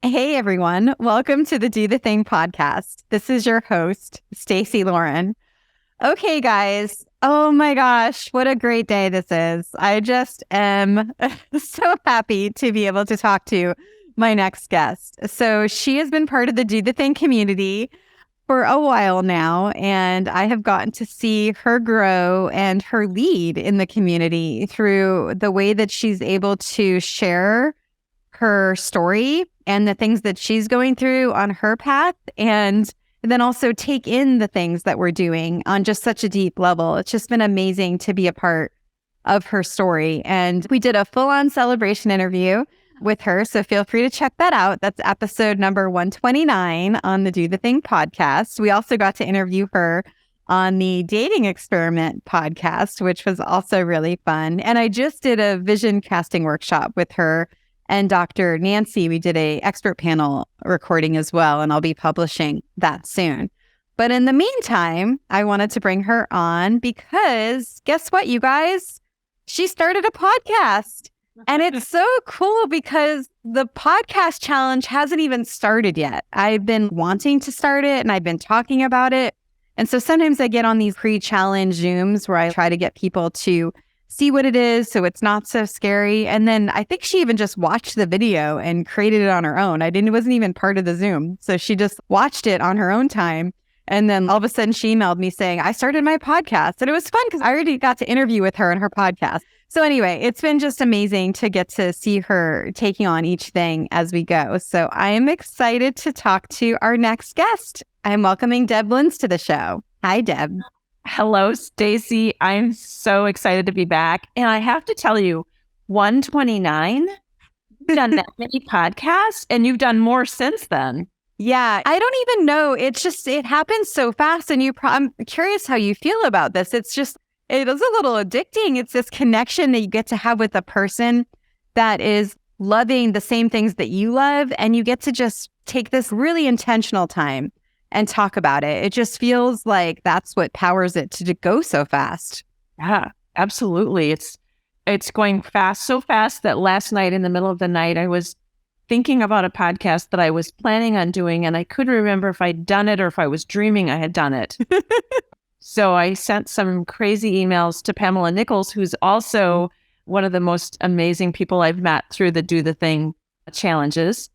Hey everyone, welcome to the Do the Thing podcast. This is your host, Stacey Lauren. Okay, guys. Oh my gosh, what a great day this is. I just am so happy to be able to talk to my next guest. So, she has been part of the Do the Thing community for a while now, and I have gotten to see her grow and her lead in the community through the way that she's able to share her story and the things that she's going through on her path, and then also take in the things that we're doing on just such a deep level. It's just been amazing to be a part of her story. And we did a full-on celebration interview with her, so feel free to check that out. That's episode number 129 on the Do the Thing podcast. We also got to interview her on the Dating Experiment podcast, which was also really fun. And I just did a vision casting workshop with her and Dr. Nancy. We did a expert panel recording as well, and I'll be publishing that soon. But in the meantime, I wanted to bring her on because guess what, you guys? She started a podcast. And it's so cool because the podcast challenge hasn't even started yet. I've been wanting to start it and I've been talking about it. And so sometimes I get on these pre-challenge Zooms where I try to get people to see what it is so it's not so scary. And then I think she even just watched the video and created it on her own. It wasn't even part of the Zoom. So she just watched it on her own time. And then all of a sudden she emailed me saying, I started my podcast. And it was fun because I already got to interview with her on her podcast. So anyway, it's been just amazing to get to see her taking on each thing as we go. So I am excited to talk to our next guest. I'm welcoming Debb to the show. Hi, Debb. Hello, Stacey. I'm so excited to be back. And I have to tell you, 129, you've done that many podcasts and you've done more since then. Yeah, I don't even know. It happens so fast. And I'm curious how you feel about this. It is a little addicting. It's this connection that you get to have with a person that is loving the same things that you love. And you get to just take this really intentional time and talk about it. It just feels like that's what powers it to go so fast. Yeah, absolutely. It's going fast, so fast that last night in the middle of the night, I was thinking about a podcast that I was planning on doing, and I couldn't remember if I'd done it or if I was dreaming I had done it. So I sent some crazy emails to Pamela Nichols, who's also one of the most amazing people I've met through the Do the Thing challenges.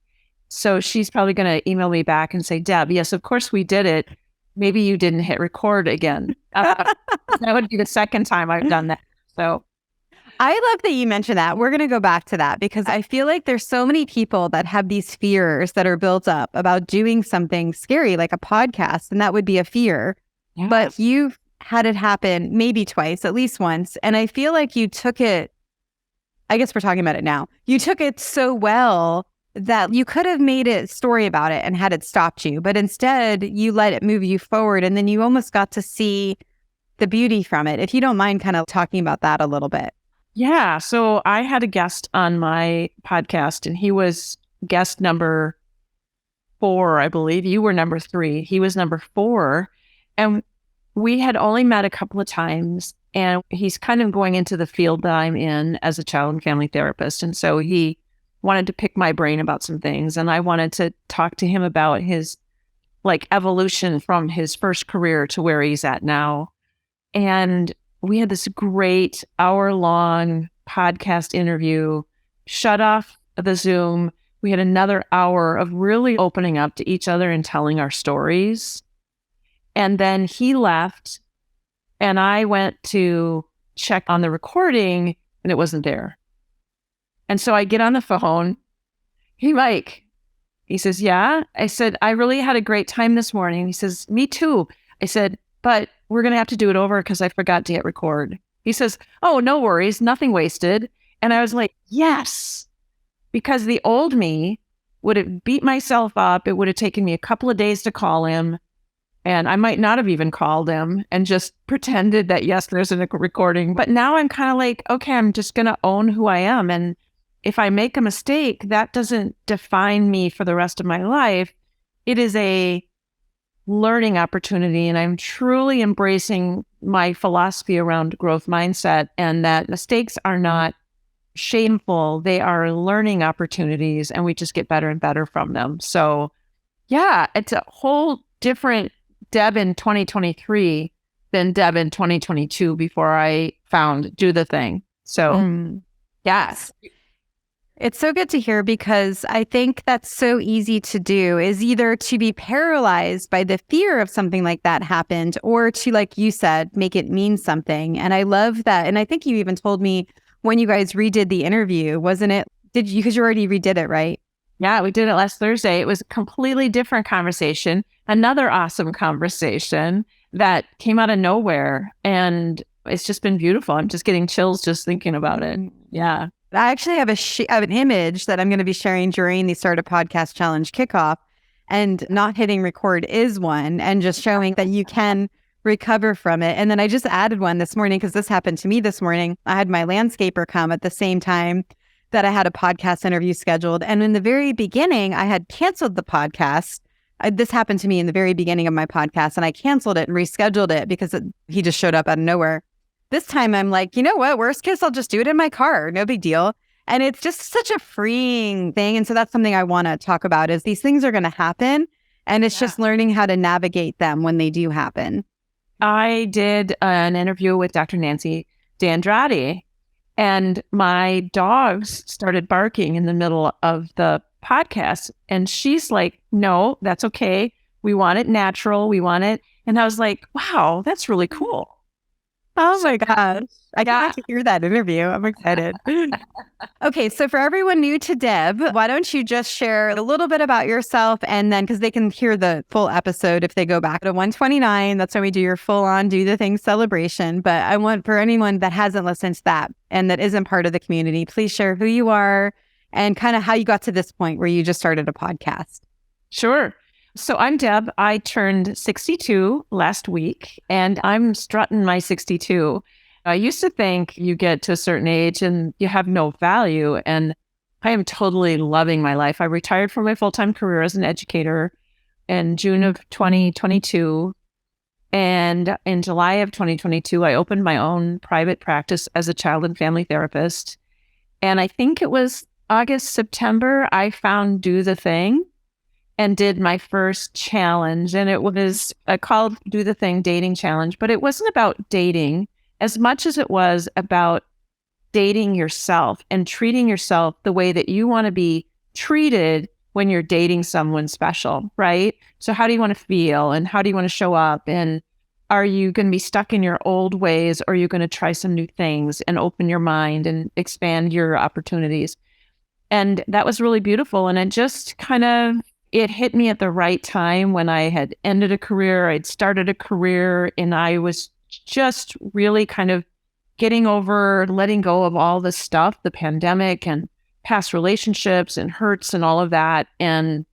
So she's probably going to email me back and say, Deb, yes, of course we did it. Maybe you didn't hit record again. That would be the second time I've done that. So I love that you mentioned that. We're going to go back to that because I feel like there's so many people that have these fears that are built up about doing something scary like a podcast, and that would be a fear. Yes. But you've had it happen maybe twice, at least once. And I feel like you took it, I guess we're talking about it now. You took it so well that you could have made a story about it and had it stopped you, but instead you let it move you forward, and then you almost got to see the beauty from it. If you don't mind kind of talking about that a little bit. Yeah, so I had a guest on my podcast, and he was guest number 4, I believe. You were number 3. He was number 4, and we had only met a couple of times, and he's kind of going into the field that I'm in as a child and family therapist, and so he wanted to pick my brain about some things. And I wanted to talk to him about his evolution from his first career to where he's at now. And we had this great hour-long podcast interview, shut off the Zoom. We had another hour of really opening up to each other and telling our stories. And then he left and I went to check on the recording and it wasn't there. And so I get on the phone. Hey, Mike. He says, yeah. I said, I really had a great time this morning. He says, me too. I said, but we're going to have to do it over because I forgot to hit record. He says, oh, no worries. Nothing wasted. And I was like, yes, because the old me would have beat myself up. It would have taken me a couple of days to call him. And I might not have even called him and just pretended that, yes, there's a recording. But now I'm kind of like, okay, I'm just going to own who I am. And if I make a mistake, that doesn't define me for the rest of my life. It is a learning opportunity. And I'm truly embracing my philosophy around growth mindset, and that mistakes are not shameful. They are learning opportunities, and we just get better and better from them. So yeah, it's a whole different Debb in 2023 than Debb in 2022 before I found Do the Thing. So yes. It's so good to hear, because I think that's so easy to do, is either to be paralyzed by the fear of something like that happened, or to, like you said, make it mean something. And I love that. And I think you even told me when you guys redid the interview, wasn't it? Did you, because you already redid it, right? Yeah, we did it last Thursday. It was a completely different conversation, another awesome conversation that came out of nowhere. And it's just been beautiful. I'm just getting chills just thinking about it. Yeah. I actually have an image that I'm going to be sharing during the Start a Podcast Challenge kickoff, and not hitting record is one, and just showing that you can recover from it. And then I just added one this morning, because this happened to me this morning. I had my landscaper come at the same time that I had a podcast interview scheduled. And in the very beginning, I had canceled the podcast. This happened to me in the very beginning of my podcast, and I canceled it and rescheduled it because he just showed up out of nowhere. This time I'm like, you know what? Worst case, I'll just do it in my car. No big deal. And it's just such a freeing thing. And so that's something I want to talk about, is these things are going to happen. And it's just learning how to navigate them when they do happen. I did an interview with Dr. Nancy D'Andrade, and my dogs started barking in the middle of the podcast. And she's like, no, that's okay. We want it natural. We want it. And I was like, wow, that's really cool. Oh my gosh. I can't wait to hear that interview. I'm excited. Okay, so for everyone new to Debb, why don't you just share a little bit about yourself, and then, because they can hear the full episode if they go back to 129. That's when we do your full-on Do the Thing celebration. But I want, for anyone that hasn't listened to that and that isn't part of the community, please share who you are and kind of how you got to this point where you just started a podcast. Sure. So I'm Debb. I turned 62 last week, and I'm strutting my 62. I used to think you get to a certain age and you have no value, and I am totally loving my life. I retired from my full-time career as an educator in June of 2022, and in July of 2022, I opened my own private practice as a child and family therapist. And I think it was August, September, I found Do the Thing and did my first challenge. And it was called Do the Thing Dating Challenge, but it wasn't about dating as much as it was about dating yourself and treating yourself the way that you want to be treated when you're dating someone special, right? So how do you want to feel, and how do you want to show up? And are you going to be stuck in your old ways, or are you going to try some new things and open your mind and expand your opportunities? And that was really beautiful. And it just it hit me at the right time when I had ended a career, I'd started a career, and I was just really kind of getting over, letting go of all this stuff, the pandemic and past relationships and hurts and all of that. And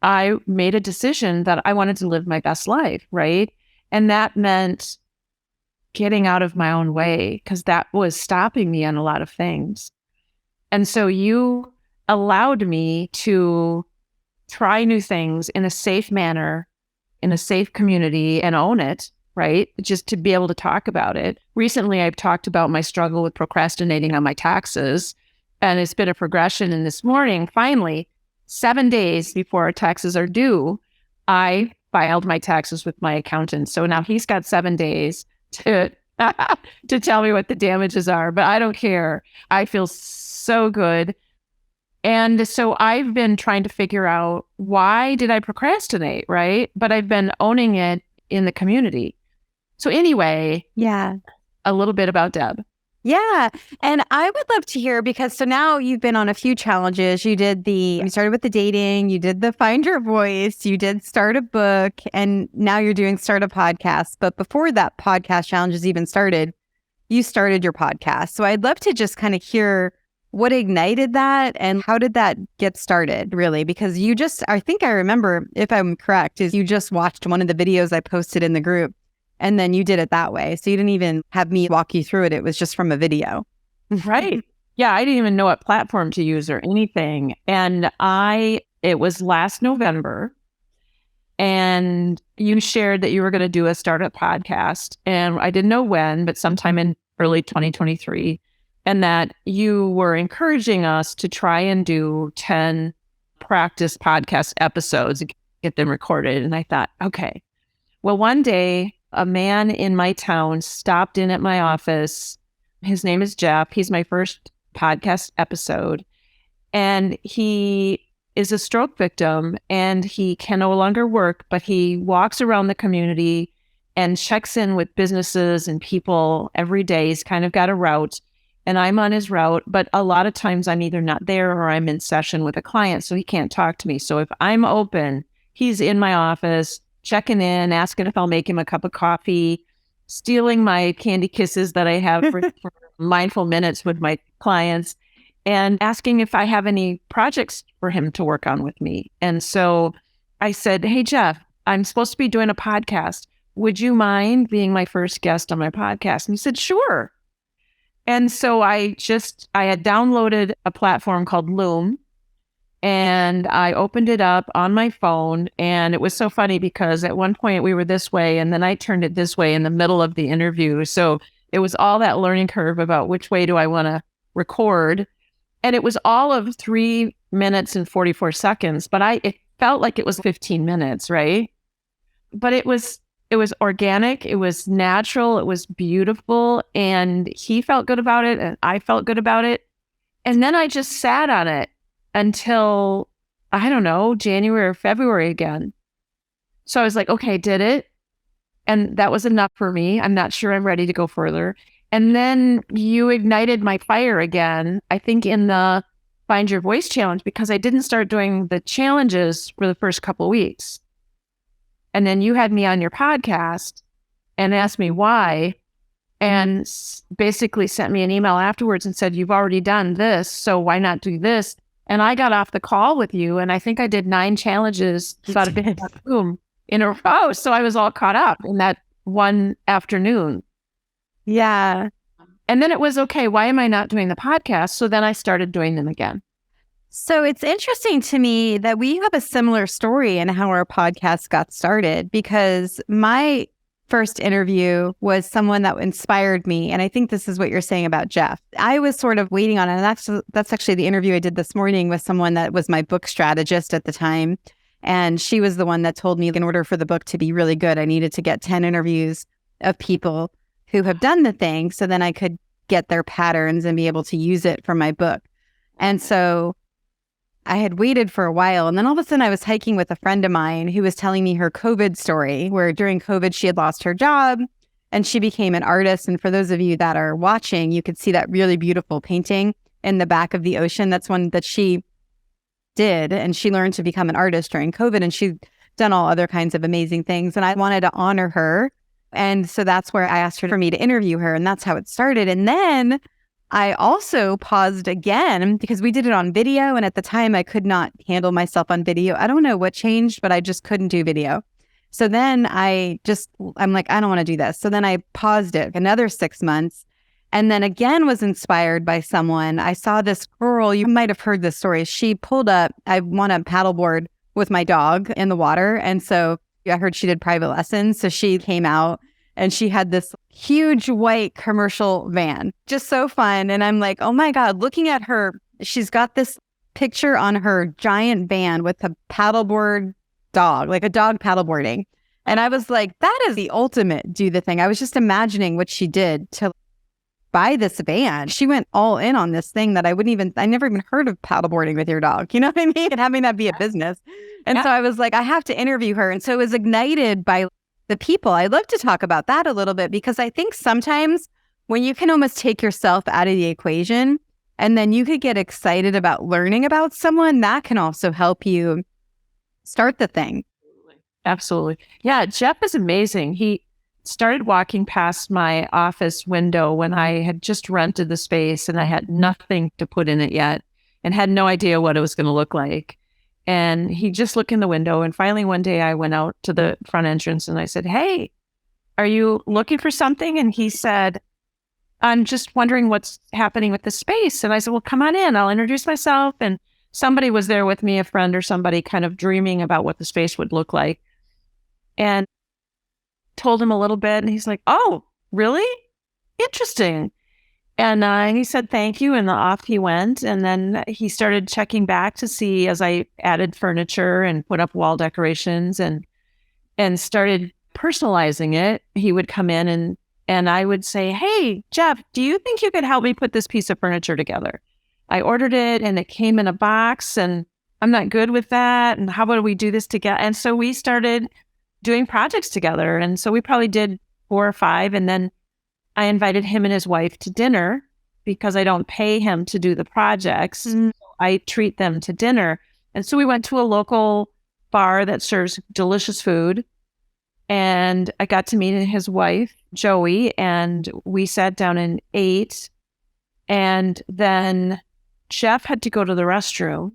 I made a decision that I wanted to live my best life, right? And that meant getting out of my own way, because that was stopping me on a lot of things. And so you allowed me to try new things in a safe manner, in a safe community, and own it, right? Just to be able to talk about it. Recently, I've talked about my struggle with procrastinating on my taxes, and it's been a progression. And this morning, finally, 7 days before our taxes are due, I filed my taxes with my accountant. So now he's got 7 days to tell me what the damages are, but I don't care. I feel so good. And so I've been trying to figure out, why did I procrastinate, right? But I've been owning it in the community. So anyway, a little bit about Debb. Yeah. And I would love to hear, because so now you've been on a few challenges. You started with the dating, you did the Find Your Voice, you did start a book, and now you're doing Start a Podcast. But before that podcast challenges even started, you started your podcast. So I'd love to just kind of hear what ignited that, and how did that get started, really? Because I think I remember, if I'm correct, is you just watched one of the videos I posted in the group, and then you did it that way. So you didn't even have me walk you through it. It was just from a video. Right. Yeah, I didn't even know what platform to use or anything. And it was last November, and you shared that you were going to do a startup podcast. And I didn't know when, but sometime in early 2023. and that you were encouraging us to try and do 10 practice podcast episodes and get them recorded. And I thought, okay, well, one day a man in my town stopped in at my office. His name is Jeff. He's my first podcast episode. And he is a stroke victim and he can no longer work, but he walks around the community and checks in with businesses and people every day. He's kind of got a route and I'm on his route, but a lot of times I'm either not there or I'm in session with a client, so he can't talk to me. So if I'm open, he's in my office, checking in, asking if I'll make him a cup of coffee, stealing my candy kisses that I have for mindful minutes with my clients, and asking if I have any projects for him to work on with me. And so I said, hey, Jeff, I'm supposed to be doing a podcast. Would you mind being my first guest on my podcast? And he said, sure. And so I had downloaded a platform called Loom, and I opened it up on my phone. And it was so funny because at one point we were this way and then I turned it this way in the middle of the interview. So it was all that learning curve about which way do I want to record. And it was all of 3 minutes and 44 seconds, but it felt like it was 15 minutes, right? But it was organic, it was natural, it was beautiful, and he felt good about it, and I felt good about it. And then I just sat on it until, I don't know, January or February again. So I was like, okay, did it. And that was enough for me. I'm not sure I'm ready to go further. And then you ignited my fire again, I think in the Find Your Voice challenge, because I didn't start doing the challenges for the first couple of weeks. And then you had me on your podcast and asked me why, and basically sent me an email afterwards and said, you've already done this, so why not do this? And I got off the call with you, and I think I did 9 challenges boom, in a row. So I was all caught up in that one afternoon. Yeah. And then it was, okay, why am I not doing the podcast? So then I started doing them again. So it's interesting to me that we have a similar story in how our podcast got started, because my first interview was someone that inspired me. And I think this is what you're saying about Jeff. I was sort of waiting on it. And that's actually the interview I did this morning with someone that was my book strategist at the time. And she was the one that told me in order for the book to be really good, I needed to get 10 interviews of people who have done the thing so then I could get their patterns and be able to use it for my book. And so I had waited for a while, and then all of a sudden I was hiking with a friend of mine who was telling me her COVID story, where during COVID she had lost her job and she became an artist. And for those of you that are watching, you could see that really beautiful painting in the back of the ocean. That's one that she did, and she learned to become an artist during COVID, and she'd done all other kinds of amazing things. And I wanted to honor her. And so that's where I asked her for me to interview her, and that's how it started. And then I also paused again because we did it on video. And at the time I could not handle myself on video. I don't know what changed, but I just couldn't do video. So then I'm like, I don't want to do this. So then I paused it another 6 months, and then again was inspired by someone. I saw this girl, you might have heard this story. She pulled up, I want to paddleboard with my dog in the water. And so I heard she did private lessons. So she came out and she had this huge white commercial van, just so fun. And I'm like, oh my God, looking at her, she's got this picture on her giant van with a paddleboard dog, like a dog paddleboarding. And I was like, that is the ultimate do the thing. I was just imagining what she did to buy this van. She went all in on this thing that I never even heard of paddleboarding with your dog. You know what I mean? And having that be a business. And so I was like, I have to interview her. And so it was ignited by the people. I'd love to talk about that a little bit, because I think sometimes when you can almost take yourself out of the equation and then you could get excited about learning about someone, that can also help you start the thing. Absolutely. Yeah, Jeff is amazing. He started walking past my office window when I had just rented the space and I had nothing to put in it yet and had no idea what it was going to look like. And he just looked in the window. And finally, one day I went out to the front entrance and I said, hey, are you looking for something? And he said, I'm just wondering what's happening with the space. And I said, well, come on in. I'll introduce myself. And somebody was there with me, a friend or somebody, kind of dreaming about what the space would look like. And told him a little bit. And he's like, oh, really? Interesting. And he said, thank you. And off he went. And then he started checking back to see as I added furniture and put up wall decorations and started personalizing it. He would come in and I would say, hey, Jeff, do you think you could help me put this piece of furniture together? I ordered it and it came in a box and I'm not good with that. And how about we do this together? And so we started doing projects together. And so we probably did 4 or 5. And then I invited him and his wife to dinner because I don't pay him to do the projects. So I treat them to dinner. And so we went to a local bar that serves delicious food. And I got to meet his wife, Joey, and we sat down and ate. And then Jeff had to go to the restroom.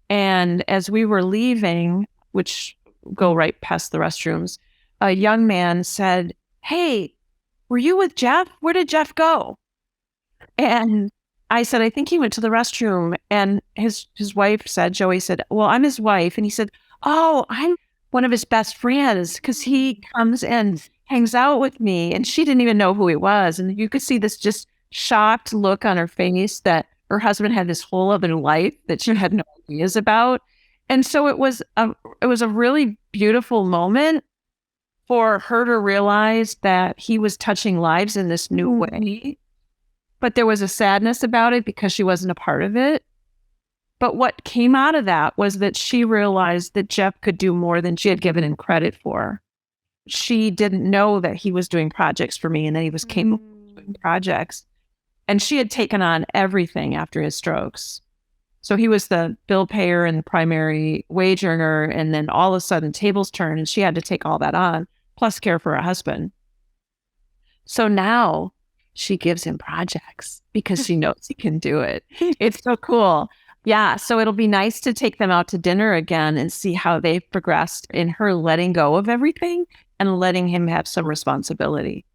And as we were leaving, which go right past the restrooms, a young man said, hey, were you with Jeff? Where did Jeff go? And I said, I think he went to the restroom. And his wife said, Joey said, well, I'm his wife. And he said, oh, I'm one of his best friends because he comes and hangs out with me. And she didn't even know who he was. And you could see this just shocked look on her face that her husband had this whole other life that she had no ideas about. And so it was a really beautiful moment for her to realize that he was touching lives in this new way. But there was a sadness about it because she wasn't a part of it. But what came out of that was that she realized that Jeff could do more than she had given him credit for. She didn't know that he was doing projects for me and that he was capable of doing projects. And she had taken on everything after his strokes. So he was the bill payer and the primary wage earner. And then all of a sudden tables turned and she had to take all that on, plus care for her husband. So now she gives him projects because she knows he can do it. It's so cool. Yeah. So it'll be nice to take them out to dinner again and see how they've progressed in her letting go of everything and letting him have some responsibility.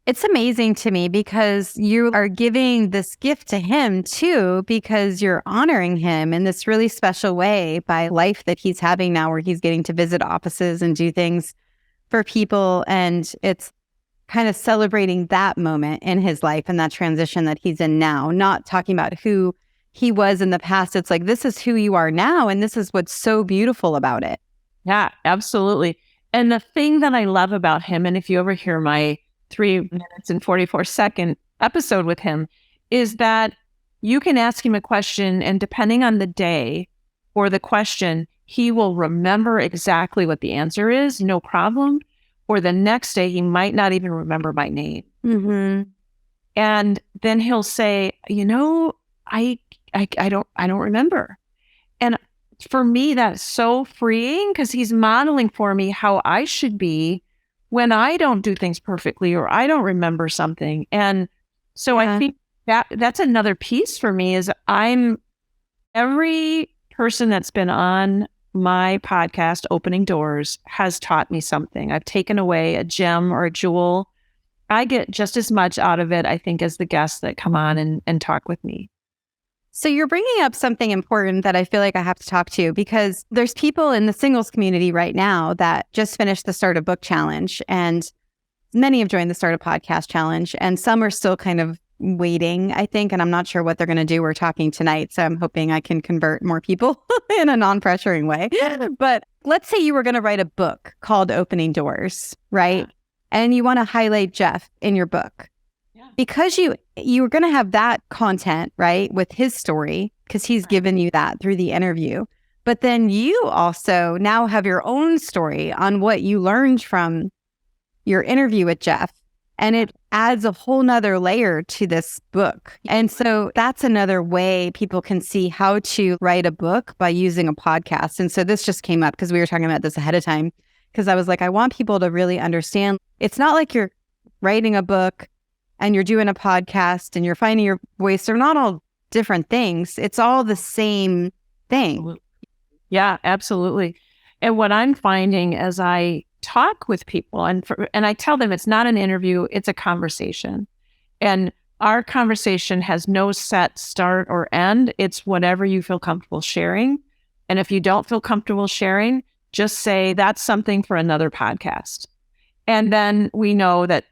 It's amazing to me because you are giving this gift to him too, because you're honoring him in this really special way by life that he's having now, where he's getting to visit offices and do things for people. And it's kind of celebrating that moment in his life and that transition that he's in now, not talking about who he was in the past. It's like, this is who you are now. And this is what's so beautiful about it. Yeah, absolutely. And the thing that I love about him, and if you ever hear my 3 minutes and 44-second episode with him, is that you can ask him a question and depending on the day or the question, he will remember exactly what the answer is, no problem. Or the next day, he might not even remember my name. Mm-hmm. And then he'll say, I don't remember. And for me, that's so freeing because he's modeling for me how I should be when I don't do things perfectly or I don't remember something. And so I think that's another piece for me is every person that's been on my podcast, Opening Doors, has taught me something. I've taken away a gem or a jewel. I get just as much out of it, I think, as the guests that come on and talk with me. So you're bringing up something important that I feel like I have to talk to, because there's people in the singles community right now that just finished the Start a Book Challenge, and many have joined the Start a Podcast Challenge, and some are still kind of waiting, I think, and I'm not sure what they're going to do. We're talking tonight, so I'm hoping I can convert more people in a non-pressuring way. But let's say you were going to write a book called Opening Doors, right? Yeah. And you want to highlight Jeff in your book. Because you were going to have that content, right, with his story, because he's given you that through the interview. But then you also now have your own story on what you learned from your interview with Jeff. And it adds a whole nother layer to this book. And so that's another way people can see how to write a book by using a podcast. And so this just came up because we were talking about this ahead of time, because I was like, I want people to really understand. It's not like you're writing a book and you're doing a podcast and you're finding your voice. They're not all different things. It's all the same thing. Yeah, absolutely. And what I'm finding as I talk with people and I tell them it's not an interview, it's a conversation. And our conversation has no set start or end. It's whatever you feel comfortable sharing. And if you don't feel comfortable sharing, just say that's something for another podcast. And then we know that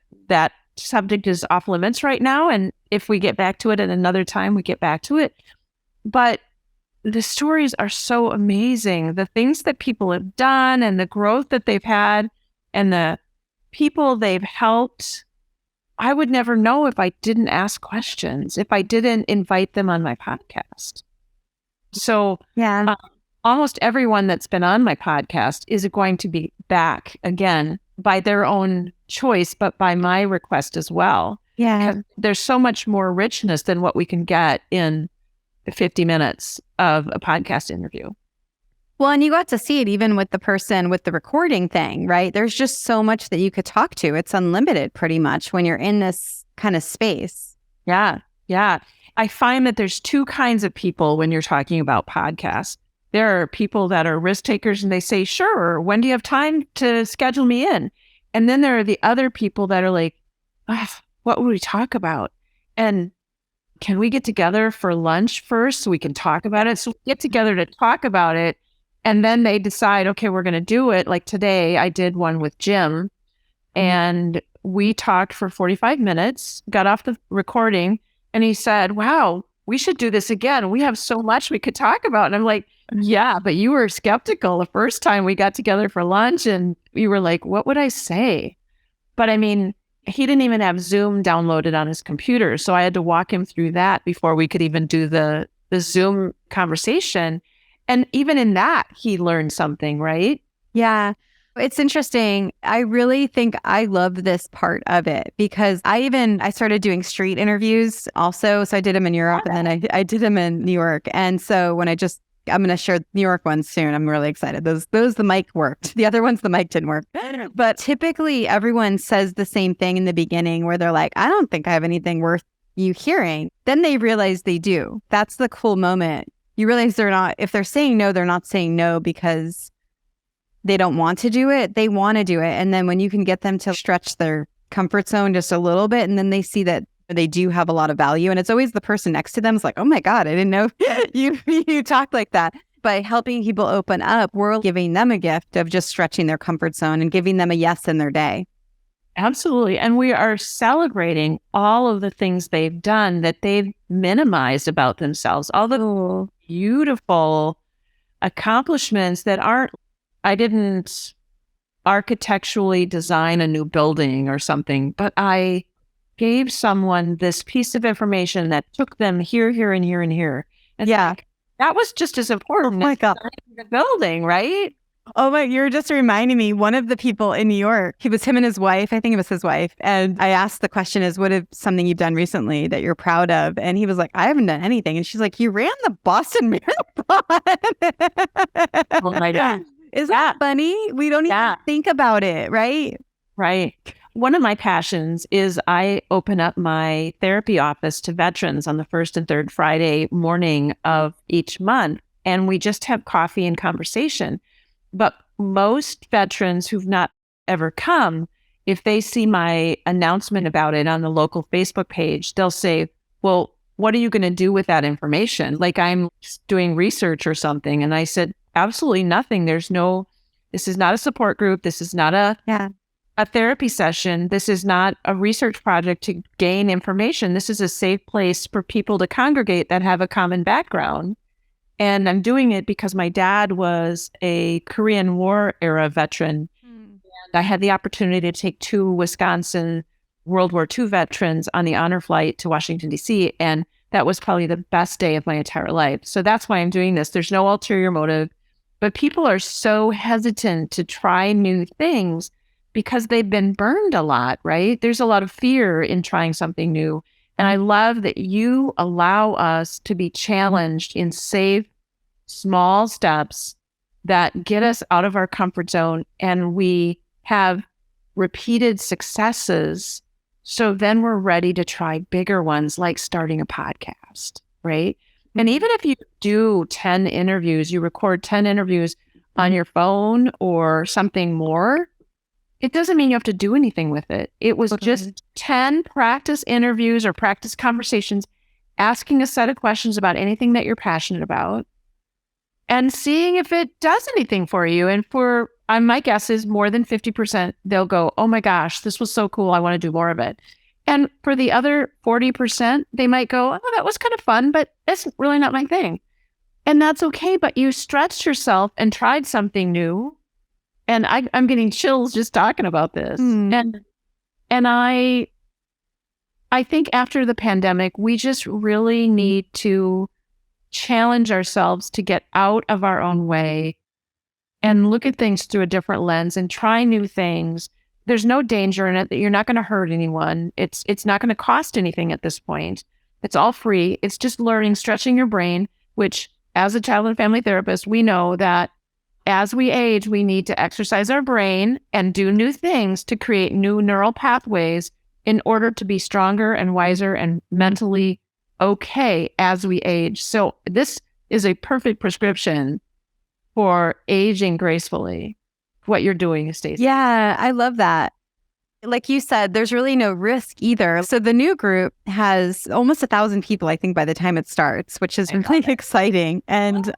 subject is off limits right now. And if we get back to it at another time, we get back to it. But the stories are so amazing. The things that people have done and the growth that they've had and the people they've helped, I would never know if I didn't ask questions, if I didn't invite them on my podcast. So Yeah. Almost everyone that's been on my podcast is going to be back again by their own choice, but by my request as well. Yeah. There's so much more richness than what we can get in 50 minutes of a podcast interview. Well, and you got to see it even with the person with the recording thing, right? There's just so much that you could talk to. It's unlimited pretty much when you're in this kind of space. Yeah. Yeah. I find that there's two kinds of people when you're talking about podcasts. There are people that are risk takers and they say, sure, when do you have time to schedule me in? And then there are the other people that are like, what would we talk about? And can we get together for lunch first so we can talk about it? So we get together to talk about it. And then they decide, okay, we're going to do it. Like today, I did one with Jim and we talked for 45 minutes, got off the recording, and he said, wow, we should do this again. We have so much we could talk about. And I'm like, yeah, but you were skeptical the first time we got together for lunch and you were like, what would I say? But I mean, he didn't even have Zoom downloaded on his computer. So I had to walk him through that before we could even do the Zoom conversation. And even in that, he learned something, right? Yeah. It's interesting. I really think I love this part of it because I started doing street interviews also. So I did them in Europe and then I did them in New York. And so when I'm going to share New York ones soon. I'm really excited. Those the mic worked. The other ones, the mic didn't work. But typically everyone says the same thing in the beginning where they're like, I don't think I have anything worth you hearing. Then they realize they do. That's the cool moment. You realize if they're saying no, they're not saying no because they don't want to do it. They want to do it. And then when you can get them to stretch their comfort zone just a little bit, and then they see that they do have a lot of value. And it's always the person next to them is like, oh my God, I didn't know you talked like that. By helping people open up, we're giving them a gift of just stretching their comfort zone and giving them a yes in their day. Absolutely. And we are celebrating all of the things they've done that they've minimized about themselves, all the beautiful accomplishments that I didn't architecturally design a new building or something, but I gave someone this piece of information that took them here, here, and here, and here. And like, that was just as important as the building, right? Oh my, you're just reminding me, one of the people in New York, it was him and his wife, I think it was his wife. And I asked the question is, what is something you've done recently that you're proud of? And he was like, I haven't done anything. And she's like, you ran the Boston Marathon. Oh my God. Isn't that funny? We don't even think about it, right? Right. One of my passions is I open up my therapy office to veterans on the first and third Friday morning of each month. And we just have coffee and conversation. But most veterans who've not ever come, if they see my announcement about it on the local Facebook page, they'll say, well, what are you going to do with that information? Like I'm doing research or something. And I said, absolutely nothing. This is not a support group. This is not a therapy session. This is not a research project to gain information. This is a safe place for people to congregate that have a common background. And I'm doing it because my dad was a Korean War era veteran. And I had the opportunity to take 2 Wisconsin World War II veterans on the honor flight to Washington, D.C. And that was probably the best day of my entire life. So that's why I'm doing this. There's no ulterior motive. But people are so hesitant to try new things because they've been burned a lot, right? There's a lot of fear in trying something new. And I love that you allow us to be challenged in safe, small steps that get us out of our comfort zone. And we have repeated successes. So then we're ready to try bigger ones like starting a podcast, right? And even if you do 10 interviews, you record 10 interviews on your phone or something more, it doesn't mean you have to do anything with it. It was just 10 practice interviews or practice conversations, asking a set of questions about anything that you're passionate about and seeing if it does anything for you. And my guess is more than 50%, they'll go, oh my gosh, this was so cool. I want to do more of it. And for the other 40%, they might go, oh, that was kind of fun, but it's really not my thing. And that's okay. But you stretched yourself and tried something new. And I'm getting chills just talking about this. And I think after the pandemic, we just really need to challenge ourselves to get out of our own way and look at things through a different lens and try new things. There's no danger in it that you're not going to hurt anyone. It's not going to cost anything at this point. It's all free. It's just learning, stretching your brain, which as a child and family therapist, we know that as we age, we need to exercise our brain and do new things to create new neural pathways in order to be stronger and wiser and mentally okay as we age. So this is a perfect prescription for aging gracefully, what you're doing, Stacey. Yeah, I love that. Like you said, there's really no risk either. So the new group has almost 1,000 people, I think, by the time it starts, which is really exciting. And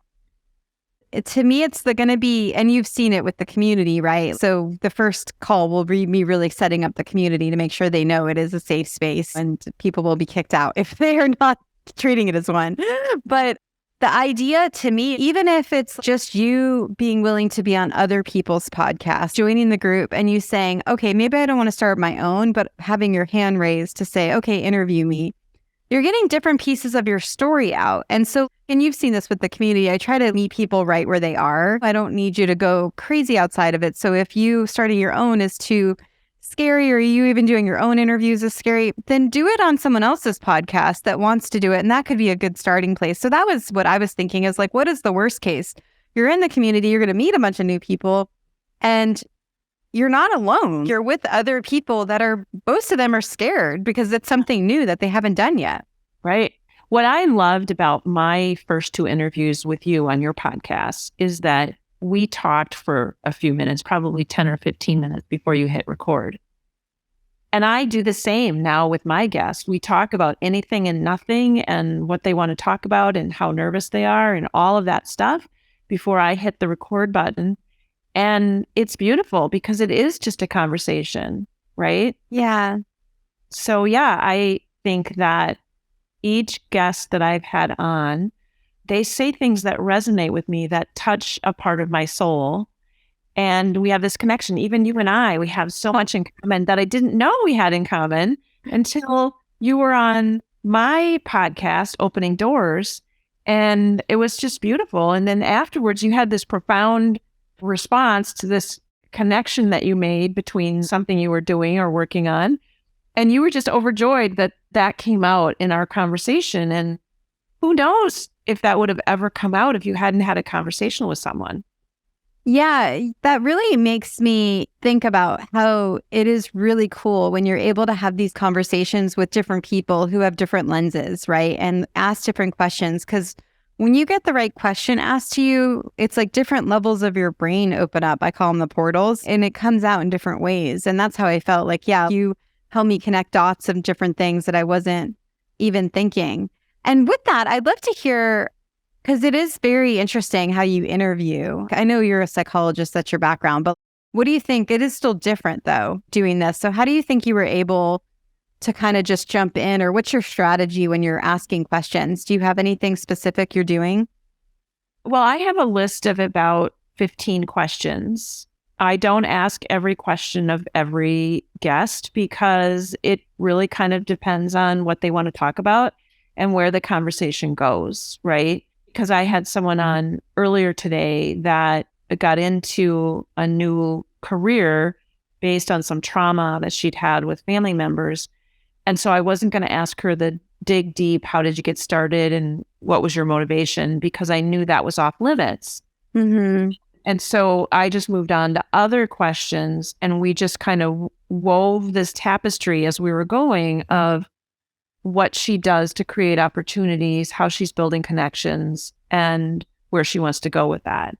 to me, it's going to be, and you've seen it with the community, right? So the first call will be me really setting up the community to make sure they know it is a safe space and people will be kicked out if they are not treating it as one. But the idea to me, even if it's just you being willing to be on other people's podcasts, joining the group and you saying, okay, maybe I don't want to start my own, but having your hand raised to say, okay, interview me. You're getting different pieces of your story out. And so, and you've seen this with the community, I try to meet people right where they are. I don't need you to go crazy outside of it. So if you starting your own is too scary, or you even doing your own interviews is scary, then do it on someone else's podcast that wants to do it. And that could be a good starting place. So that was what I was thinking is like, what is the worst case? You're in the community, you're going to meet a bunch of new people and you're not alone. You're with other people that are, most of them are scared because it's something new that they haven't done yet. Right. What I loved about my first 2 interviews with you on your podcast is that we talked for a few minutes, probably 10 or 15 minutes before you hit record. And I do the same now with my guests. We talk about anything and nothing and what they want to talk about and how nervous they are and all of that stuff before I hit the record button. And it's beautiful because it is just a conversation, right? Yeah. So yeah, I think that each guest that I've had on, they say things that resonate with me, that touch a part of my soul. And we have this connection. Even you and I, we have so much in common that I didn't know we had in common until you were on my podcast, Opening Doors. And it was just beautiful. And then afterwards, you had this profound response to this connection that you made between something you were doing or working on. And you were just overjoyed that that came out in our conversation. And who knows if that would have ever come out if you hadn't had a conversation with someone. Yeah, that really makes me think about how it is really cool when you're able to have these conversations with different people who have different lenses, right? And ask different questions. Because when you get the right question asked to you, it's like different levels of your brain open up. I call them the portals, and it comes out in different ways. And that's how I felt like, yeah, you helped me connect dots of different things that I wasn't even thinking. And with that, I'd love to hear, because it is very interesting how you interview. I know you're a psychologist, that's your background, but what do you think? It is still different though, doing this. So how do you think you were able to kind of just jump in, or what's your strategy when you're asking questions? Do you have anything specific you're doing? Well, I have a list of about 15 questions. I don't ask every question of every guest because it really kind of depends on what they want to talk about and where the conversation goes, right? Because I had someone on earlier today that got into a new career based on some trauma that she'd had with family members. And so I wasn't going to ask her the dig deep, how did you get started and what was your motivation? Because I knew that was off limits. Mm-hmm. And so I just moved on to other questions, and we just kind of wove this tapestry as we were going of what she does to create opportunities, how she's building connections, and where she wants to go with that.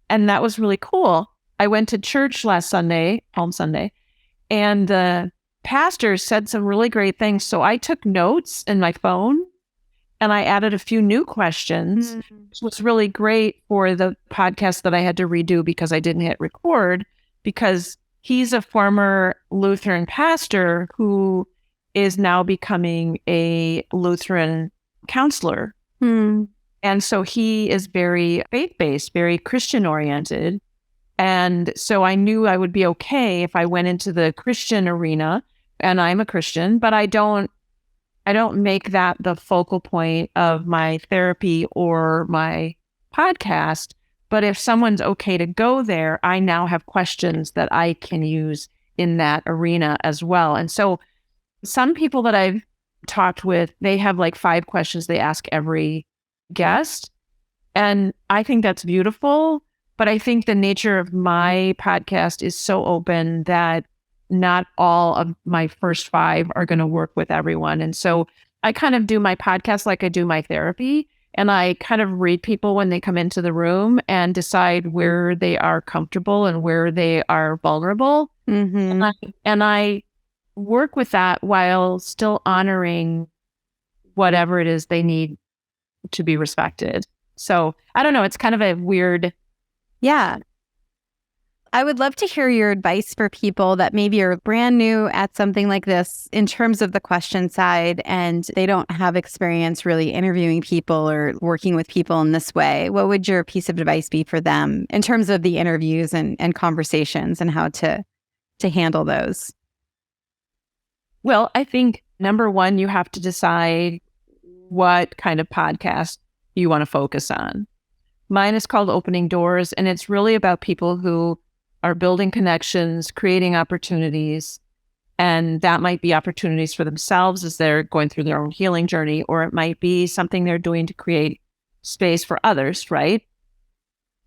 And that was really cool. I went to church last Sunday, Palm Sunday, and the pastor said some really great things. So I took notes in my phone and I added a few new questions, which was really great for the podcast that I had to redo because I didn't hit record, because he's a former Lutheran pastor who is now becoming a Lutheran counselor. And so he is very faith-based, very Christian-oriented. And so I knew I would be okay if I went into the Christian arena, and I'm a Christian, but I don't make that the focal point of my therapy or my podcast. But if someone's okay to go there, I now have questions that I can use in that arena as well. And so some people that I've talked with, they have like 5 questions they ask every guest. And I think that's beautiful. But I think the nature of my podcast is so open that not all of my first 5 are going to work with everyone. And so I kind of do my podcast like I do my therapy. And I kind of read people when they come into the room and decide where they are comfortable and where they are vulnerable. And I work with that while still honoring whatever it is they need to be respected. So I don't know. It's kind of a weird. Yeah. I would love to hear your advice for people that maybe are brand new at something like this in terms of the question side, and they don't have experience really interviewing people or working with people in this way. What would your piece of advice be for them in terms of the interviews and conversations and how to handle those? Well, I think number one, you have to decide what kind of podcast you want to focus on. Mine is called Opening Doors, and it's really about people who are building connections, creating opportunities, and that might be opportunities for themselves as they're going through their own healing journey, or it might be something they're doing to create space for others, right?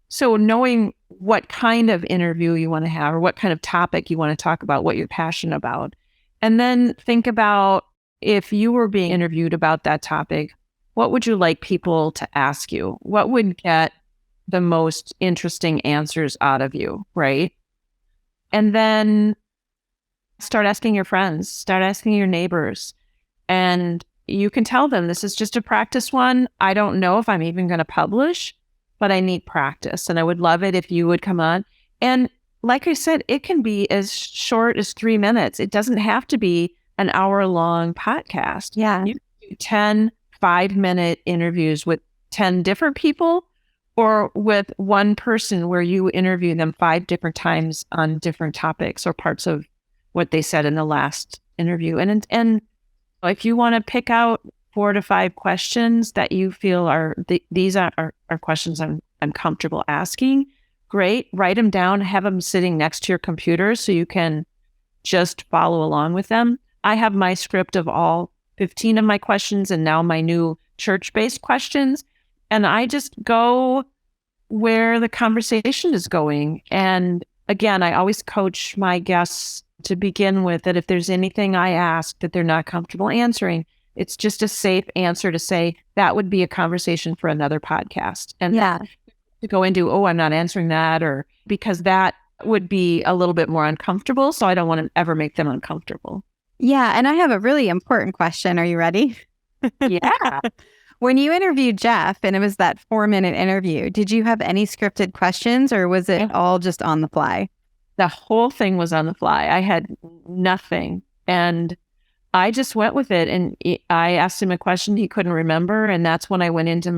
So knowing what kind of interview you want to have or what kind of topic you want to talk about, what you're passionate about, and then think about if you were being interviewed about that topic, what would you like people to ask you? What would get the most interesting answers out of you, right? And then start asking your friends, start asking your neighbors. And you can tell them, this is just a practice one. I don't know if I'm even going to publish, but I need practice. And I would love it if you would come on. And like I said, it can be as short as 3 minutes. It doesn't have to be an hour-long podcast. Yeah. You can do 10 5-minute interviews with 10 different people, or with one person where you interview them 5 different times on different topics or parts of what they said in the last interview. And if you want to pick out 4 to 5 questions that you feel are these are questions I'm comfortable asking, great. Write them down, have them sitting next to your computer so you can just follow along with them. I have my script of all 15 of my questions and now my new church-based questions. And I just go where the conversation is going. And again, I always coach my guests to begin with that if there's anything I ask that they're not comfortable answering, it's just a safe answer to say that would be a conversation for another podcast. And to go into, oh, I'm not answering that, or because that would be a little bit more uncomfortable. So I don't want to ever make them uncomfortable. Yeah. And I have a really important question. Are you ready? Yeah. When you interviewed Jeff and it was that 4-minute interview, did you have any scripted questions or was it all just on the fly? The whole thing was on the fly. I had nothing. And I just went with it. And I asked him a question he couldn't remember. And that's when I went into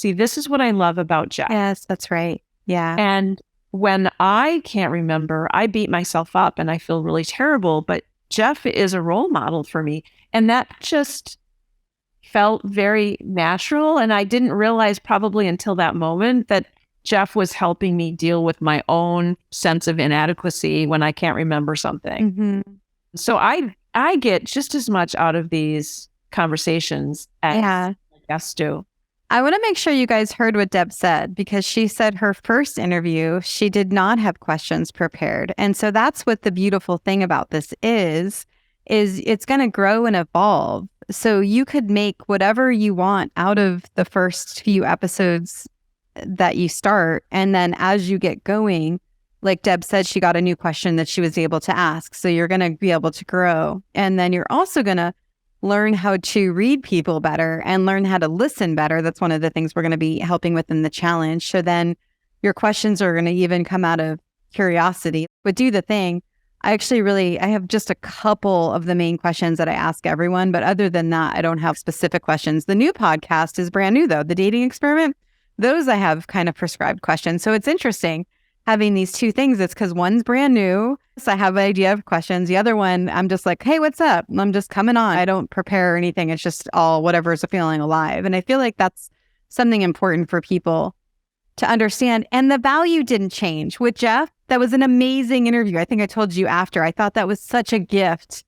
this is what I love about Jeff. Yes, that's right. Yeah. And when I can't remember, I beat myself up and I feel really terrible. But Jeff is a role model for me. And that just felt very natural. And I didn't realize probably until that moment that Jeff was helping me deal with my own sense of inadequacy when I can't remember something. So I get just as much out of these conversations as guests do. I want to make sure you guys heard what Debb said, because she said her first interview, she did not have questions prepared. And so that's what the beautiful thing about this is it's going to grow and evolve. So you could make whatever you want out of the first few episodes that you start. And then as you get going, like Debb said, she got a new question that she was able to ask. So you're going to be able to grow. And then you're also going to learn how to read people better and learn how to listen better. That's one of the things we're going to be helping with in the challenge. So then your questions are going to even come out of curiosity. But do the thing. I have just a couple of the main questions that I ask everyone. But other than that, I don't have specific questions. The new podcast is brand new, though. The dating experiment, those I have kind of prescribed questions. So it's interesting having these two things. It's because one's brand new. So I have an idea of questions. The other one, I'm just like, hey, what's up? I'm just coming on. I don't prepare anything. It's just all whatever's feeling alive. And I feel like that's something important for people to understand. And the value didn't change with Jeff. That was an amazing interview. I think I told you after. I thought that was such a gift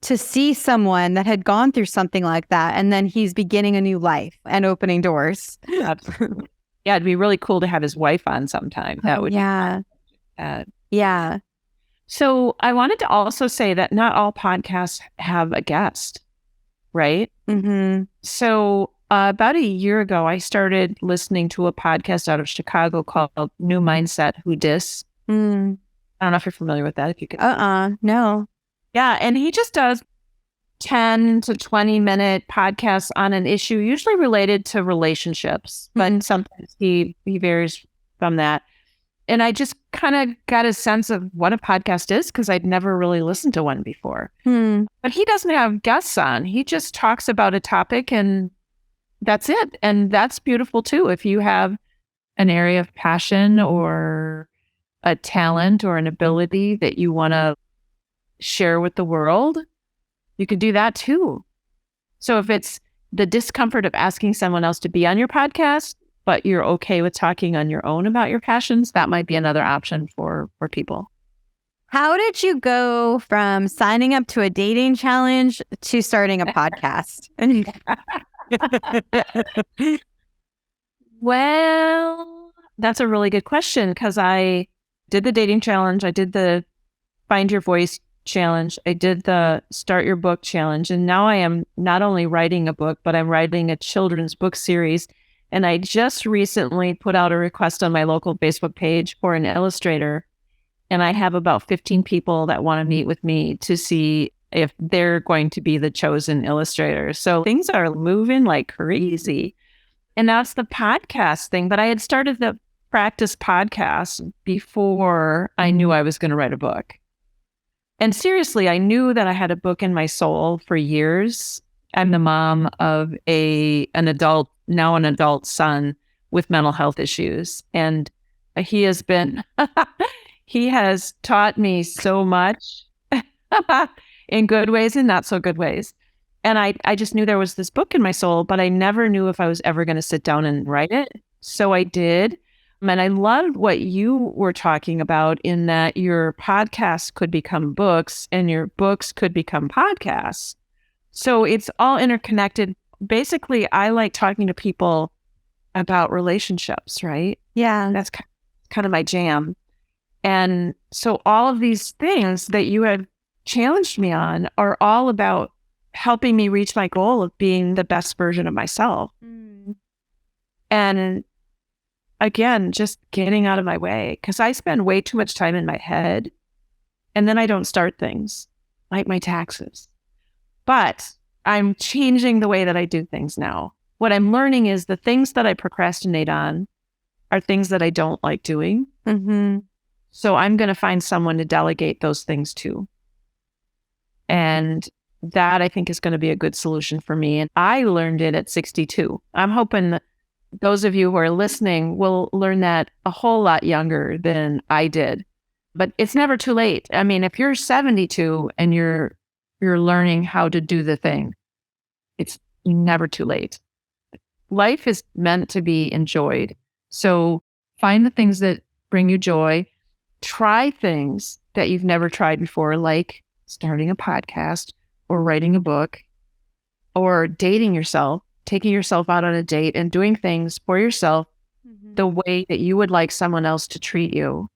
to see someone that had gone through something like that. And then he's beginning a new life and opening doors. Absolutely. Yeah, it'd be really cool to have his wife on sometime. That would Yeah. So I wanted to also say that not all podcasts have a guest, right? Mm-hmm. So about a year ago, I started listening to a podcast out of Chicago called New Mindset Who Dis. I don't know if you're familiar with that. If you could. No. Yeah. And he just does 10 to 20 minute podcasts on an issue, usually related to relationships, but sometimes he varies from that. And I just kind of got a sense of what a podcast is because I'd never really listened to one before. But he doesn't have guests on. He just talks about a topic and that's it. And that's beautiful too. If you have an area of passion or a talent or an ability that you want to share with the world, you could do that too. So if it's the discomfort of asking someone else to be on your podcast, but you're okay with talking on your own about your passions, that might be another option for people. How did you go from signing up to a dating challenge to starting a podcast? Well, that's a really good question because I did the dating challenge. I did the Find Your Voice challenge. I did the Start Your Book challenge. And now I am not only writing a book, but I'm writing a children's book series. And I just recently put out a request on my local Facebook page for an illustrator. And I have about 15 people that want to meet with me to see if they're going to be the chosen illustrator. So things are moving like crazy. And that's the podcast thing. But I had started the practice podcast before I knew I was going to write a book. And seriously, I knew that I had a book in my soul for years. I'm the mom of an adult son with mental health issues. And he has been, he has taught me so much in good ways and not so good ways. And I just knew there was this book in my soul, but I never knew if I was ever going to sit down and write it. So I did. And I loved what you were talking about in that your podcasts could become books and your books could become podcasts. So it's all interconnected. Basically, I like talking to people about relationships, right? Yeah. That's kind of my jam. And so all of these things that you have challenged me on are all about helping me reach my goal of being the best version of myself. And again, just getting out of my way because I spend way too much time in my head and then I don't start things like my taxes. But I'm changing the way that I do things now. What I'm learning is the things that I procrastinate on are things that I don't like doing. So I'm going to find someone to delegate those things to. And that I think is going to be a good solution for me. And I learned it at 62. I'm hoping that those of you who are listening will learn that a whole lot younger than I did. But it's never too late. I mean, if you're 72 and you're learning how to do the thing, it's never too late. Life is meant to be enjoyed. So find the things that bring you joy. Try things that you've never tried before, like starting a podcast or writing a book or dating yourself, taking yourself out on a date and doing things for yourself the way that you would like someone else to treat you.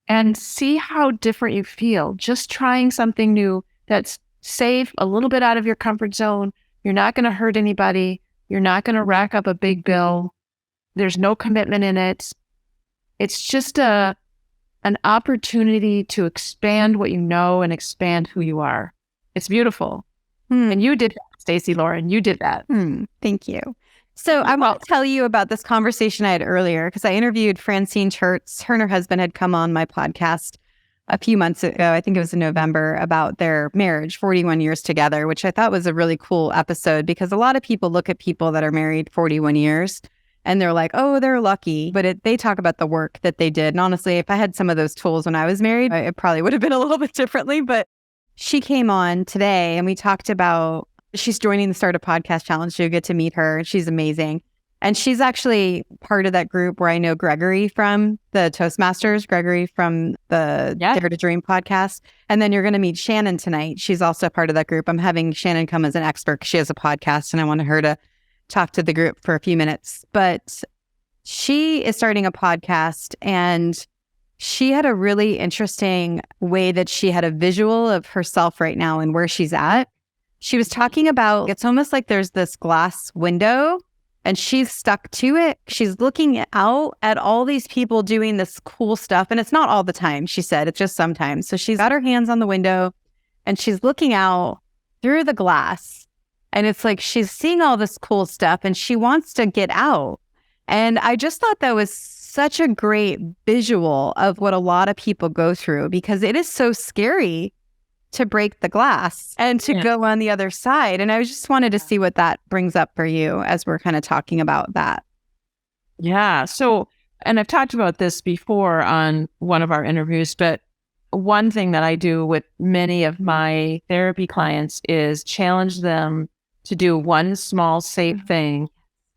And see how different you feel. Just trying something new that's safe, a little bit out of your comfort zone. You're not going to hurt anybody. You're not going to rack up a big bill. There's no commitment in it. It's just an opportunity to expand what you know and expand who you are. It's beautiful. And you did that, Stacey Lauren. You did that. Thank you. So I want to tell you about this conversation I had earlier because I interviewed Francine Church. Her and her husband had come on my podcast a few months ago, I think it was in November, about their marriage, 41 years together, which I thought was a really cool episode because a lot of people look at people that are married 41 years and they're like, oh, they're lucky. But they talk about the work that they did. And honestly, if I had some of those tools when I was married, it probably would have been a little bit differently. But she came on today and we talked about, she's joining the Startup Podcast Challenge. You'll get to meet her. She's amazing. And she's actually part of that group where I know Gregory from the Toastmasters, Gregory from the Dare to Dream podcast. And then you're going to meet Shannon tonight. She's also part of that group. I'm having Shannon come as an expert because she has a podcast and I wanted her to talk to the group for a few minutes. But she is starting a podcast and she had a really interesting way that she had a visual of herself right now and where she's at. She was talking about, it's almost like there's this glass window and she's stuck to it. She's looking out at all these people doing this cool stuff. And it's not all the time, she said. It's just sometimes. So she's got her hands on the window and she's looking out through the glass. And it's like she's seeing all this cool stuff and she wants to get out. And I just thought that was such a great visual of what a lot of people go through because it is so scary to break the glass and to go on the other side. And I just wanted to see what that brings up for you as we're kind of talking about that. Yeah. So, and I've talked about this before on one of our interviews, but one thing that I do with many of my therapy clients is challenge them to do one small safe thing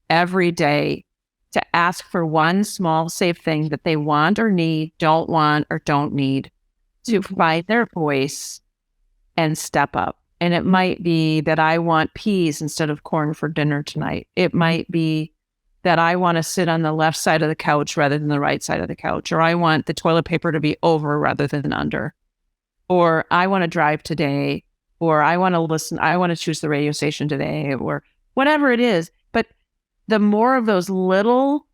every day, to ask for one small safe thing that they want or need, don't want or don't need, to find their voice and step up. And it might be that I want peas instead of corn for dinner tonight. It might be that I want to sit on the left side of the couch rather than the right side of the couch, or I want the toilet paper to be over rather than under, or I want to drive today, or I want to choose the radio station today, or whatever it is. But the more of those little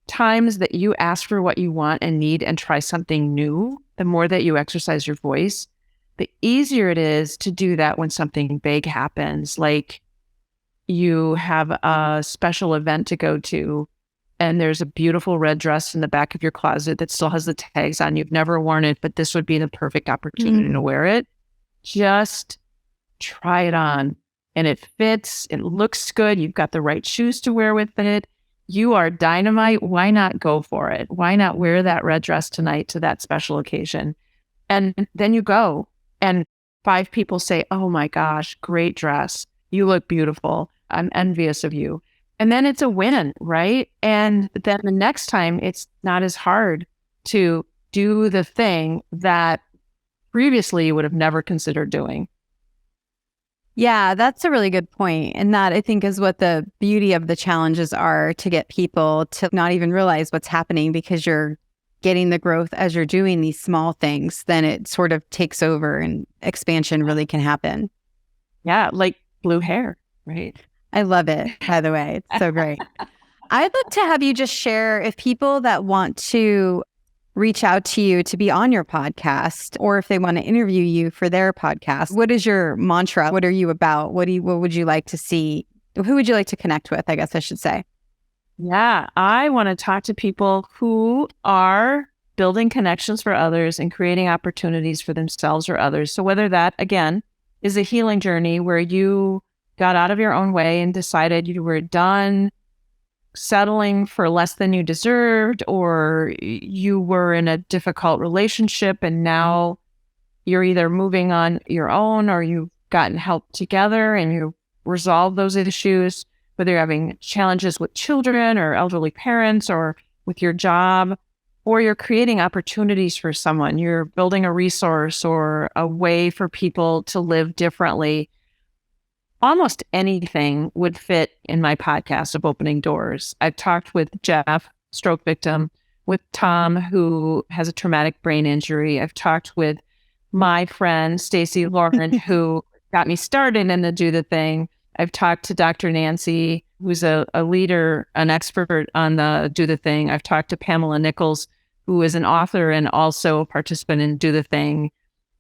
times that you ask for what you want and need and try something new, the more that you exercise your voice, the easier it is to do that when something big happens, like you have a special event to go to and there's a beautiful red dress in the back of your closet that still has the tags on. You've never worn it, but this would be the perfect opportunity to wear it. Just try it on and it fits. It looks good. You've got the right shoes to wear with it. You are dynamite. Why not go for it? Why not wear that red dress tonight to that special occasion? And then you go. And 5 people say, oh my gosh, great dress. You look beautiful. I'm envious of you. And then it's a win, right? And then the next time it's not as hard to do the thing that previously you would have never considered doing. Yeah, that's a really good point. And that I think is what the beauty of the challenges are, to get people to not even realize what's happening because you're getting the growth as you're doing these small things. Then it sort of takes over and expansion really can happen. Yeah, like blue hair, right? I love it, by the way. It's so great. I'd love to have you just share, if people that want to reach out to you to be on your podcast, or if they want to interview you for their podcast, what is your mantra? What are you about? What would you like to see? Who would you like to connect with, I guess I should say? Yeah, I want to talk to people who are building connections for others and creating opportunities for themselves or others. So whether that, again, is a healing journey where you got out of your own way and decided you were done settling for less than you deserved, or you were in a difficult relationship and now you're either moving on your own or you've gotten help together and you resolve those issues, whether you're having challenges with children or elderly parents or with your job, or you're creating opportunities for someone, you're building a resource or a way for people to live differently. Almost anything would fit in my podcast of Opening Doors. I've talked with Jeff, stroke victim, with Tom, who has a traumatic brain injury. I've talked with my friend, Stacey Lauren, who got me started in the Do the Thing. I've talked to Dr. Nancy, who's a leader, an expert on the Do the Thing. I've talked to Pamela Nichols, who is an author and also a participant in Do the Thing.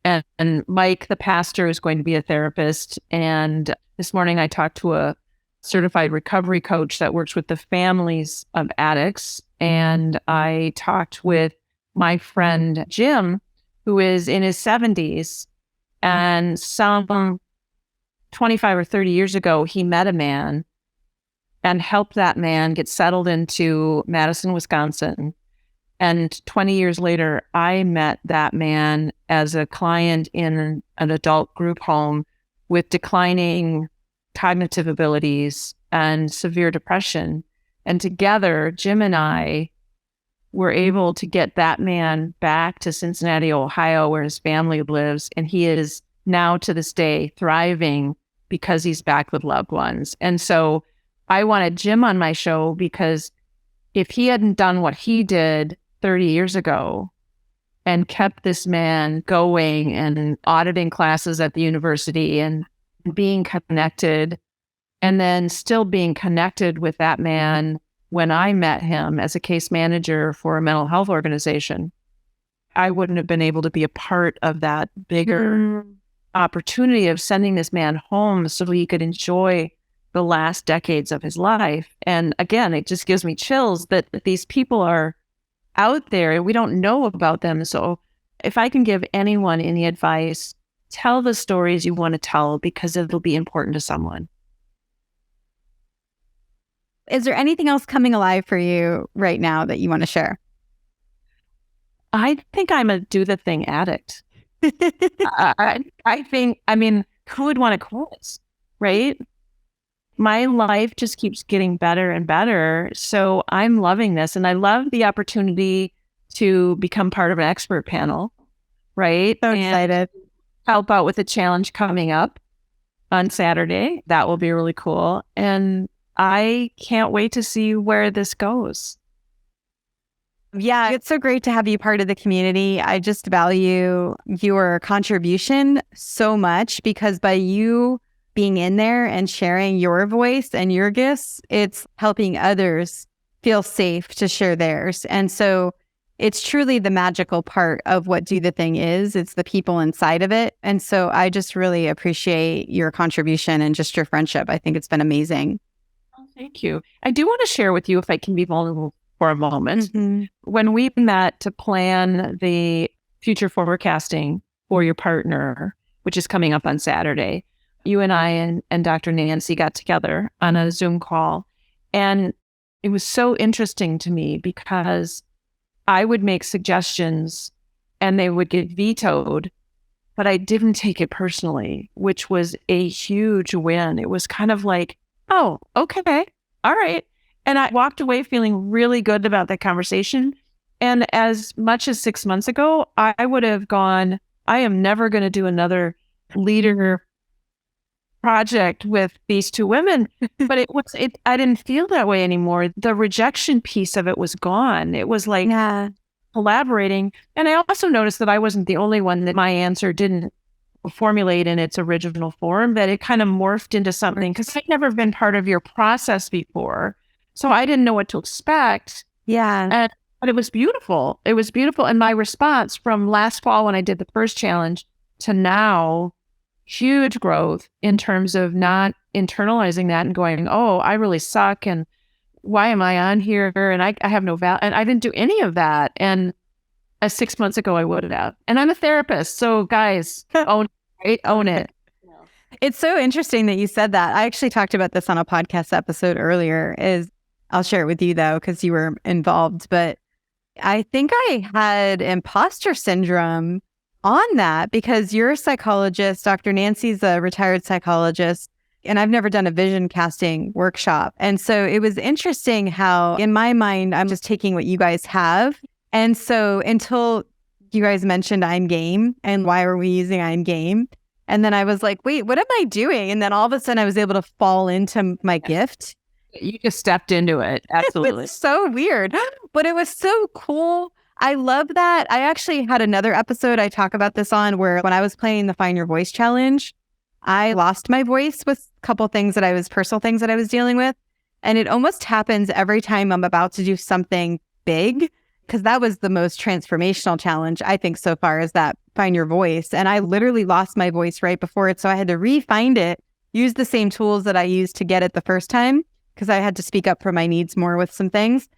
And Mike, the pastor, is going to be a therapist. And this morning I talked to a certified recovery coach that works with the families of addicts. And I talked with my friend Jim, who is in his 70s, and some 25 or 30 years ago, he met a man and helped that man get settled into Madison, Wisconsin. And 20 years later, I met that man as a client in an adult group home with declining cognitive abilities and severe depression. And together, Jim and I were able to get that man back to Cincinnati, Ohio, where his family lives. And he is now to this day thriving because he's back with loved ones. And so I wanted Jim on my show because if he hadn't done what he did 30 years ago and kept this man going and auditing classes at the university and being connected, and then still being connected with that man when I met him as a case manager for a mental health organization, I wouldn't have been able to be a part of that bigger opportunity of sending this man home so he could enjoy the last decades of his life. And again, it just gives me chills that these people are out there and we don't know about them. So if I can give anyone any advice, tell the stories you want to tell because it'll be important to someone. Is there anything else coming alive for you right now that you want to share? I think I'm a do the thing addict. I think, I mean, who would want to quit, right? My life just keeps getting better and better. So I'm loving this. And I love the opportunity to become part of an expert panel, right? So excited. And help out with a challenge coming up on Saturday. That will be really cool. And I can't wait to see where this goes. Yeah, it's so great to have you part of the community. I just value your contribution so much because by you being in there and sharing your voice and your gifts, it's helping others feel safe to share theirs. And so it's truly the magical part of what Do the Thing is. It's the people inside of it. And so I just really appreciate your contribution and just your friendship. I think it's been amazing. Oh, thank you. I do want to share with you, if I can be vulnerable for a moment. When we met to plan the future forecasting for your partner, which is coming up on Saturday, you and I and Dr. Nancy got together on a Zoom call. And it was so interesting to me because I would make suggestions and they would get vetoed, but I didn't take it personally, which was a huge win. It was kind of like, oh, okay, all right. And I walked away feeling really good about that conversation. And as much as 6 months ago, I would have gone, I am never going to do another leader project with these two women. But I didn't feel that way anymore. The rejection piece of it was gone. It was like collaborating. And I also noticed that I wasn't the only one that my answer didn't formulate in its original form, that it kind of morphed into something because I'd never been part of your process before. So I didn't know what to expect. Yeah. But it was beautiful. It was beautiful. And my response from last fall when I did the first challenge to now, huge growth in terms of not internalizing that and going, oh, I really suck. And why am I on here? And I have no value. And I didn't do any of that. And 6 months ago, I would have. And I'm a therapist. So guys, own it. It's so interesting that you said that. I actually talked about this on a podcast episode earlier. I'll share it with you though, because you were involved. But I think I had imposter syndrome on that because you're a psychologist. Dr. Nancy's a retired psychologist, and I've never done a vision casting workshop. And so it was interesting how in my mind, I'm just taking what you guys have. And so until you guys mentioned I'm game and why are we using I'm game? And then I was like, wait, what am I doing? And then all of a sudden I was able to fall into my gift. You just stepped into it. Absolutely. It's so weird, but it was so cool. I love that. I actually had another episode I talk about this on where when I was playing the Find Your Voice challenge, I lost my voice with a couple personal things that I was dealing with. And it almost happens every time I'm about to do something big, because that was the most transformational challenge, I think, so far, is that Find Your Voice. And I literally lost my voice right before it. So I had to re-find it, use the same tools that I used to get it the first time, because I had to speak up for my needs more with some things.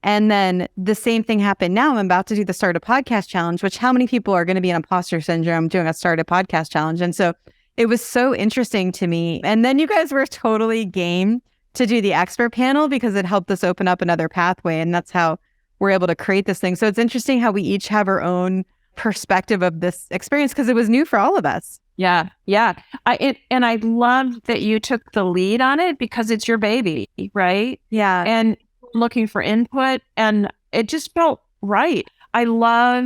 And then the same thing happened. Now I'm about to do the Start a Podcast Challenge, which how many people are going to be in imposter syndrome doing a Start a Podcast Challenge? And so it was so interesting to me. And then you guys were totally game to do the expert panel because it helped us open up another pathway. And that's how we're able to create this thing. So it's interesting how we each have our own perspective of this experience because it was new for all of us. Yeah. And I love that you took the lead on it because it's your baby, right? Yeah. And looking for input, and it just felt right. I love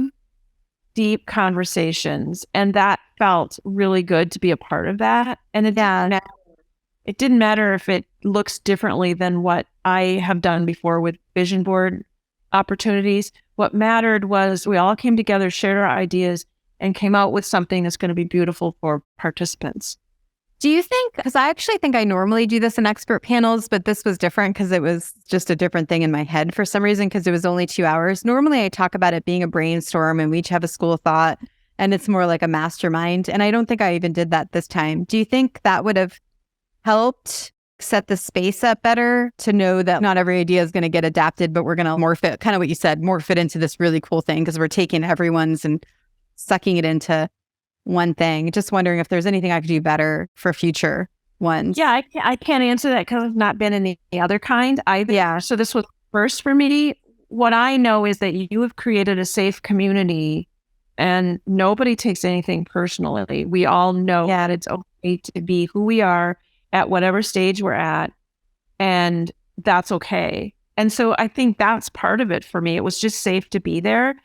deep conversations, and that felt really good to be a part of that. And it didn't matter if it looks differently than what I have done before with vision board opportunities. What mattered was we all came together, shared our ideas, and came out with something that's going to be beautiful for participants. Do you think, because I actually think I normally do this in expert panels, but this was different because it was just a different thing in my head for some reason because it was only 2 hours. Normally I talk about it being a brainstorm and we each have a school of thought and it's more like a mastermind. And I don't think I even did that this time. Do you think that would have helped set the space up better to know that not every idea is going to get adapted, but we're going to morph it, kind of what you said, morph it into this really cool thing because we're taking everyone's and sucking it into one thing. Just wondering if there's anything I could do better for future ones. Yeah, I can't answer that because I've not been in the other kind either. Yeah. So this was first for me. What I know is that you have created a safe community and nobody takes anything personally. We all know that it's okay to be who we are at whatever stage we're at, and that's okay. And so I think that's part of it for me. It was just safe to be there.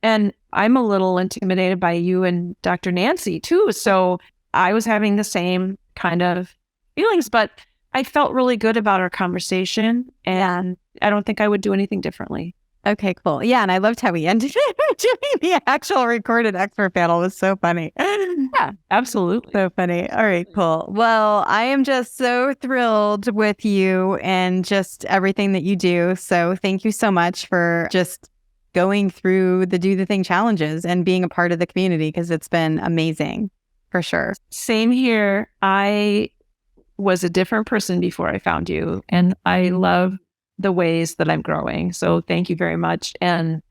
And I'm a little intimidated by you and Dr. Nancy too. So I was having the same kind of feelings, but I felt really good about our conversation and I don't think I would do anything differently. Okay, cool. Yeah, and I loved how we ended doing the actual recorded expert panel. It was so funny. Yeah, absolutely. So funny. All right, cool. Well, I am just so thrilled with you and just everything that you do. So thank you so much for just going through the Do the Thing challenges and being a part of the community because it's been amazing for sure. Same here. I was a different person before I found you, and I love the ways that I'm growing. So thank you very much, and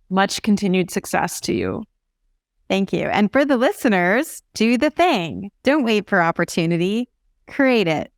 much continued success to you. Thank you. And for the listeners, do the thing. Don't wait for opportunity. Create it.